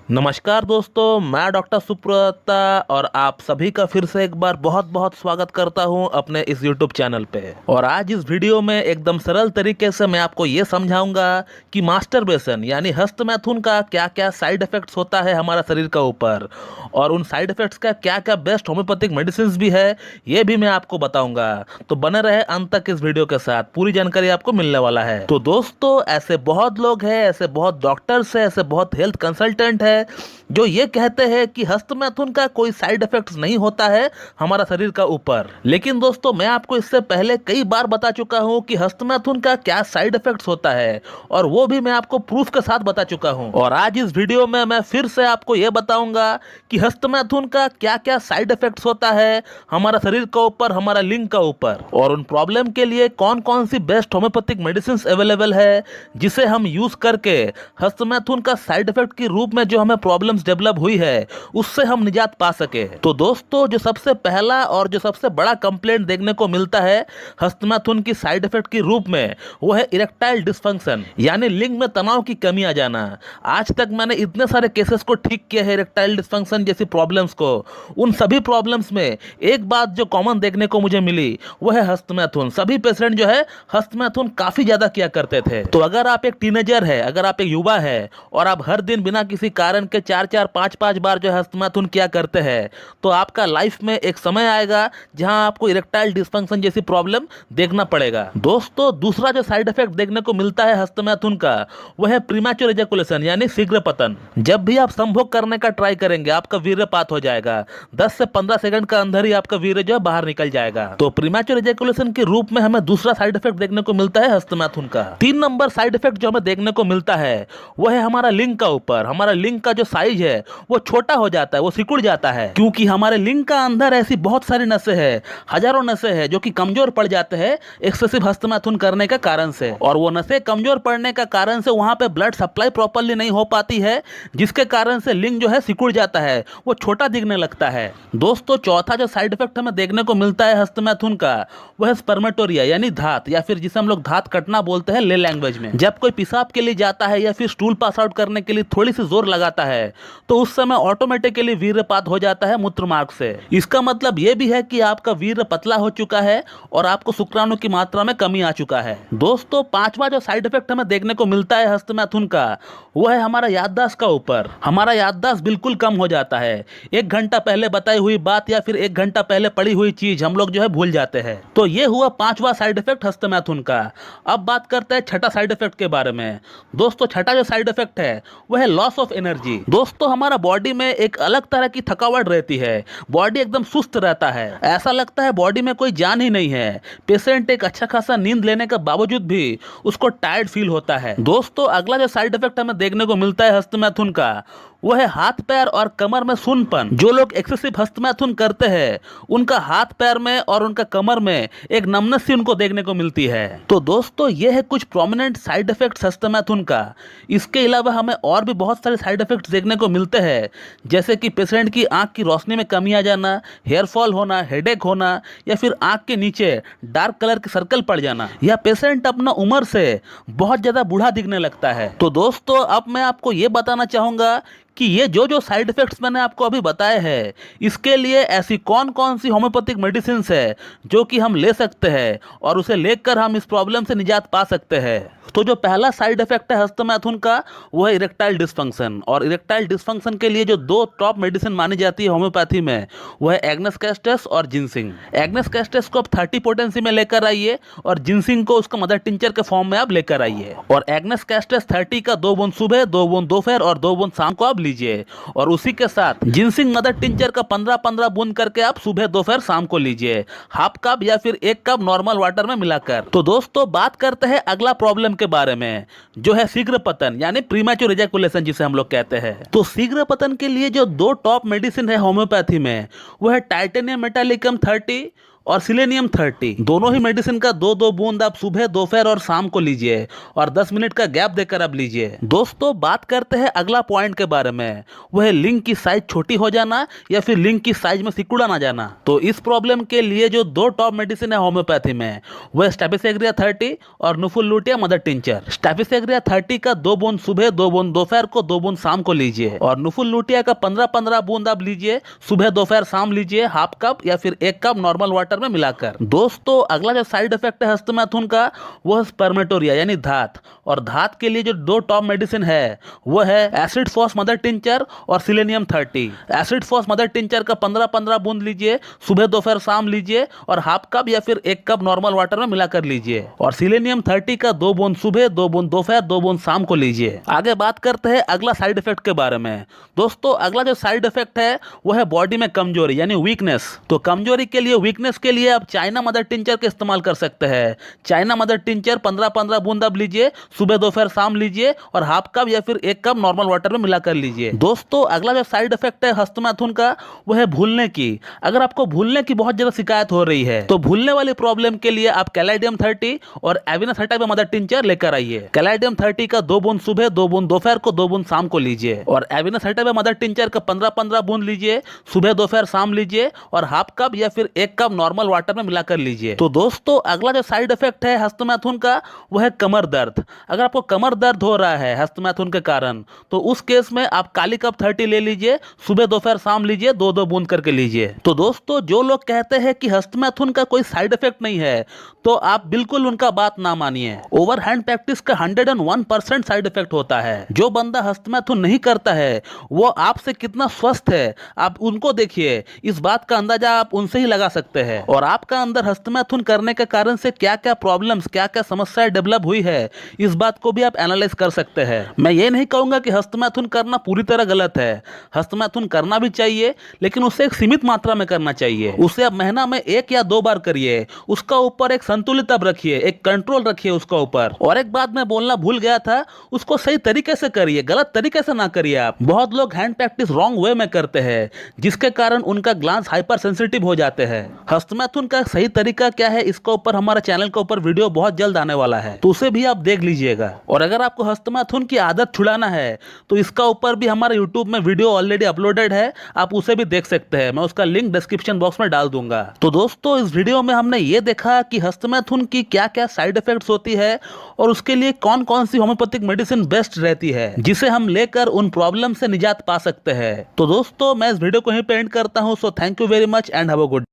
नमस्कार दोस्तों, मैं डॉक्टर सुप्रता और आप सभी का फिर से एक बार बहुत बहुत स्वागत करता हूं अपने इस YouTube चैनल पे। और आज इस वीडियो में एकदम सरल तरीके से मैं आपको ये समझाऊंगा कि मास्टरबेशन यानी हस्तमैथुन का क्या क्या साइड इफेक्ट्स होता है हमारा शरीर का ऊपर, और उन साइड इफेक्ट्स का क्या क्या बेस्ट होम्योपैथिक मेडिसिन भी है ये भी मैं आपको बताऊंगा। तो बने रहे अंत तक इस वीडियो के साथ, पूरी जानकारी आपको मिलने वाला है। तो दोस्तों, ऐसे बहुत लोग हैं, ऐसे बहुत डॉक्टर्स हैं, ऐसे बहुत हेल्थ कंसल्टेंट है जो ये कहते हैं कि हस्तमैथुन का कोई साइड इफेक्ट्स नहीं होता है हमारा शरीर का ऊपर। लेकिन दोस्तों, मैं आपको इससे पहले कई बार बता चुका हूं कि हस्तमैथुन का क्या साइड इफेक्ट्स होता है, और वो भी मैं आपको प्रूफ के साथ बता चुका हूं। और आज इस वीडियो में मैं फिर से आपको यह बताऊंगा कि हस्तमैथुन का क्या क्या साइड इफेक्ट्स होता है हमारा शरीर का ऊपर, हमारा लिंग का ऊपर, और उन प्रॉब्लम के लिए कौन कौन सी बेस्ट होम्योपैथिक मेडिसिन अवेलेबल है जिसे हम यूज करके हस्तमैथुन का साइड इफेक्ट के रूप में जो हमें प्रॉब्लम्स डेवलप हुई है उससे हम निजात पा सके। तो दोस्तों, जो सबसे पहला और जो सबसे बड़ा कंप्लेंट देखने को मिलता है हस्तमैथुन की साइड इफेक्ट के रूप में, वो है इरेक्टाइल डिसफंक्शन यानी लिंग में तनाव की कमी आ जाना। आज तक मैंने इतने सारे केसेस को ठीक किया है इरेक्टाइल डिसफंक्शन जैसी प्रॉब्लम्स को। उन सभी प्रॉब्लम्स में एक बात जो कॉमन देखने को मुझे मिली वो है हस्तमैथुन। सभी पेशेंट जो है हस्तमैथुन काफी ज्यादा किया करते थे। तो अगर आप एक टीनेजर है, अगर आप एक युवा है और आप हर दिन बिना किसी कारण के 4-4, 5-5 बार जो है हस्तमैथुन किया करते हैं, तो आपका लाइफ में एक समय आएगा जहां आपको इरेक्टाइल डिसफंक्शन जैसी प्रॉब्लम देखना पड़ेगा। दोस्तों, दूसरा जो साइड इफेक्ट देखने को मिलता है हस्तमैथुन का वो है प्रीमैच्योर एजैकुलेशन यानी शीघ्र पतन। जब भी आप संभोग करने का ट्राई करेंगे आपका वीर्यपात हो जाएगा। 10 से 15 सेकंड के अंदर ही आपका वीर्य जो है बाहर निकल जाएगा। तो प्रीमैच्योर एजैकुलेशन के रूप में हमें दूसरा साइड इफेक्ट देखने को मिलता है हस्तमैथुन का। 3 नंबर साइड इफेक्ट जो हमें देखने को मिलता है वो है हमारा लिंग का ऊपर। हमारा लिंग का जो साइज है वो छोटा हो जाता है, वो सिकुड़ जाता है, क्योंकि हमारे लिंग का अंदर ऐसी बहुत सारी नसें हैं, हजारों नसें हैं जो कि कमजोर पड़ जाते हैं एक्सेसिव हस्तमैथुन करने के कारण से। और वो नसें कमजोर पड़ने का कारण से वहां पे ब्लड सप्लाई प्रॉपर्ली नहीं हो पाती है, जिसके कारण से लिंग जो है सिकुड़ जाता है, वो छोटा दिखने लगता है। दोस्तों, चौथा जो साइड इफेक्ट हमें देखने को मिलता है हस्तमैथुन का वो है स्पर्मेटोरिया यानी धात, या फिर जिसे हम लोग धात कटना बोलते हैं ले लैंग्वेज में। जब कोई पेशाब के लिए जाता है या फिर स्टूल पास आउट करने के लिए थोड़ी सी जोर लगाता है तो उस समय ऑटोमेटिकली वीर्यपात हो जाता है मूत्र मार्ग से। इसका मतलब यह भी है कि आपका वीर्य पतला हो चुका है और आपको शुक्राणु की मात्रा में कमी आ चुका है। दोस्तों, पांचवा जो साइड इफेक्ट हमें देखने को मिलता है हस्तमैथुन का वो है हमारा याददाश्त का ऊपर। हमारा याददाश्त बिल्कुल कम हो जाता है। 1 घंटा पहले बताई हुई बात या फिर 1 घंटा पहले पड़ी हुई चीज हम लोग जो है भूल जाते हैं। तो ये हुआ पांचवा साइड इफेक्ट हस्तमैथुन का। अब बात करते हैं छठा साइड इफेक्ट के बारे में। दोस्तों, छठा जो साइड इफेक्ट है वो है लॉस ऑफ एनर्जी। दोस्तों, हमारा बॉडी में एक अलग तरह की थकावट रहती है, बॉडी एकदम सुस्त रहता है, ऐसा लगता है बॉडी में कोई जान ही नहीं है। पेशेंट एक अच्छा खासा नींद लेने के बावजूद भी उसको टायर्ड फील होता है। दोस्तों, अगला जो साइड इफेक्ट हमें देखने को मिलता है हस्तमैथुन का वो है हाथ पैर और कमर में सुन्नपन। जो लोग एक्सेसिव हस्तमैथुन करते हैं उनका हाथ पैर में और उनका कमर में एक नमनेस सी उनको देखने को मिलती है। तो दोस्तों, ये है कुछ प्रोमिनेंट साइड इफेक्ट्स हस्तमैथुन का। इसके अलावा हमें और भी बहुत सारे साइड इफेक्ट्स देखने को मिलते हैं, जैसे कि पेशेंट की आंख की रोशनी में कमी आ जाना, हेयर फॉल होना, हेडेक होना, या फिर आंख के नीचे डार्क कलर के सर्कल पड़ जाना, या पेशेंट अपना उम्र से बहुत ज्यादा बूढ़ा दिखने लगता है। तो दोस्तों, अब मैं आपको ये बताना चाहूंगा कि ये जो जो साइड इफेक्ट्स मैंने आपको अभी बताए हैं इसके लिए ऐसी कौन कौन सी होम्योपैथिक मेडिसिन है जो कि हम ले सकते हैं और उसे लेकर हम इस प्रॉब्लम से निजात पा सकते हैं। तो जो पहला साइड इफेक्ट है हस्तमैथुन का वो है इरेक्टाइल डिसफंक्शन। और इरेक्टाइल डिसफंक्शन के लिए जो 2 टॉप मेडिसिन मानी जाती है होम्योपैथी में वो है एग्नेस कैस्टस और जिनसिंग। एग्नेस कैस्टस को आप 30 पोटेंसी में लेकर आइए और जिनसिंग को उसका मदर टिंचर के फॉर्म में आप लेकर आइए। और एग्नेस कैस्टस 30 का 2 बूंद सुबह, 2 बूंद दोपहर और 2 बूंद शाम को आप लीजिए। और उसी के साथ जिनसिंग मदर टिंचर का 15-15 बूंद करके आप सुबह, दोपहर, शाम को लीजिए, हाफ कप या फिर 1 कप नॉर्मल वाटर में मिलाकर। तो दोस्तों, बात करते हैं अगला प्रॉब्लम के बारे में, जो है शीघ्र पतन यानी प्रीमैच्योर एजैकुलेशन जिसे हम लोग कहते हैं। तो शीघ्र पतन के लिए जो 2 टॉप मेडिसिन है होम्योपैथी में वो है टाइटेनियम मेटालिकम 30 और सिलेनियम 30। दोनों ही मेडिसिन का 2-2 बूंद आप सुबह, दोपहर और शाम को लीजिए और 10 मिनट का गैप देकर आप लीजिए। दोस्तों बात करते हैं अगला पॉइंट के बारे में, वह है लिंग की साइज छोटी हो जाना या फिर लिंग की साइज में सिकुड़ा ना जाना। तो इस प्रॉब्लम के लिए जो 2 टॉप मेडिसिन है होम्योपैथी में, वह स्टेपिसेग्रिया 30 और नुफुल लुटिया मदर टिंचर। स्टेपिसेग्रिया 30 का 2 बूंद सुबह, 2 बूंद दोपहर को, 2 बूंद शाम को लीजिए और नुफुल लुटिया का 15-15 बूंद आप लीजिए, सुबह दोपहर शाम लीजिए, हाफ कप या फिर 1 कप नॉर्मल वाटर में मिलाकर। दोस्तों अगला जो साइड इफेक्ट है हस्तमैथुन का, वो स्पर्मेटोरिया यानी धात। और धात के लिए जो 2 टॉप मेडिसिन है वो है एसिड फॉस मदर टिंचर और selenium 30। Acid phos mother tincture का 15-15 बूंद लीजिए, सुबह दोपहर शाम लीजिए और हाफ कप या फिर 1 कप नॉर्मल वाटर में मिलाकर लीजिए। और सिलेनियम 30 का 2 बूंद सुबह, 2 बूंद दोपहर, 2 बूंद शाम को लीजिए। आगे बात करते हैं अगला साइड इफेक्ट के बारे में। दोस्तों अगला जो साइड इफेक्ट है वो है बॉडी में कमजोरी यानी वीकनेस। तो कमजोरी के लिए, वीकनेस के लिए आप चाइना मदर टिंचर का इस्तेमाल कर सकते हैं। चाइना मदर टिंचर 15-15 बूंद आप लीजिए, सुबह दोपहर शाम लीजिए और हाफ कप या फिर 1 कप नॉर्मल वाटर में मिलाकर लीजिए। दोस्तों अगला जो साइड इफेक्ट है हस्तमैथुन का वो है भूलने की। अगर आपको भूलने की बहुत ज्यादा शिकायत हो रही है तो भूलने वाली प्रॉब्लम के लिए आप कैलाइडियम 30 और एविनस हटाइबा मदर टिंचर लेकर आइए। कैलाइडियम 30 का 2 बूंद सुबह, 2 बूंद दोपहर को, 2 बूंद शाम को लीजिए और एविनस हटाइबा मदर टिंचर का 15-15 बूंद लीजिए, सुबह दोपहर शाम लीजिए और हाफ कप या फिर 1 कप नॉर्मल वाटर में मिलाकर लीजिए। तो दोस्तों अगला जो साइड इफेक्ट है हस्तमैथुन का वो है कमर दर्द। अगर आपको कमर दर्द हो रहा है हस्तमैथुन के कारण तो उस केस में आप काली कप 30 ले लीजिए, सुबह दोपहर शाम लीजिए, 2-2 बूंद करके लीजिए। तो दोस्तों जो लोग कहते हैं कि हस्तमैथुन का कोई साइड इफेक्ट नहीं है तो आप बिल्कुल उनका बात ना मानिए। ओवर हैंड प्रैक्टिस का 101% साइड इफेक्ट होता है। जो बंदा हस्तमैथुन नहीं करता है वो आपसे कितना स्वस्थ है आप उनको देखिए, इस बात का अंदाजा आप उनसे ही लगा सकते हैं। और आपका अंदर हस्तमैथुन करने के कारण से क्या क्या प्रॉब्लम्स, क्या क्या समस्याएं डेवलप हुई है, इस बात को भी आप एनालाइज कर सकते हैं। मैं ये नहीं कहूंगा कि हस्तमैथुन करना पूरी तरह गलत है। हस्तमैथुन करना भी चाहिए लेकिन उसे एक सीमित मात्रा में करना चाहिए। उसे आप महीना में 1 या 2 बार करिए। उसका ऊपर एक संतुलित अब रखिए, एक कंट्रोल रखिए उसका ऊपर। और एक बात मैं बोलना भूल गया था, उसको सही तरीके से करिए, गलत तरीके से ना करिए आप। बहुत लोग हैंड प्रैक्टिस रॉन्ग वे में करते हैं जिसके कारण उनका ग्लांस हाइपर सेंसिटिव हो जाते हैं। हस्तमैथुन का सही तरीका क्या है इसके ऊपर हमारे चैनल के ऊपर वीडियो बहुत जल्द आने वाला है, तो उसे भी आप देख लीजिएगा। और अगर आपको हस्तमैथुन की आदत छुड़ाना है तो इसका ऊपर भी हमारे यूट्यूब में वीडियो ऑलरेडी अपलोडेड है, आप उसे भी देख सकते हैं। मैं उसका लिंक डिस्क्रिप्शन बॉक्स में डाल दूंगा। तो दोस्तों इस वीडियो में हमने ये देखा कि हस्तमैथुन की क्या क्या साइड इफेक्ट्स होती है और उसके लिए कौन कौन सी होम्योपैथिक मेडिसिन बेस्ट रहती है जिसे हम लेकर उन प्रॉब्लम से निजात पा सकते हैं। तो दोस्तों मैं इस वीडियो को यहीं पे एंड करता हूं। So thank you very much and have a good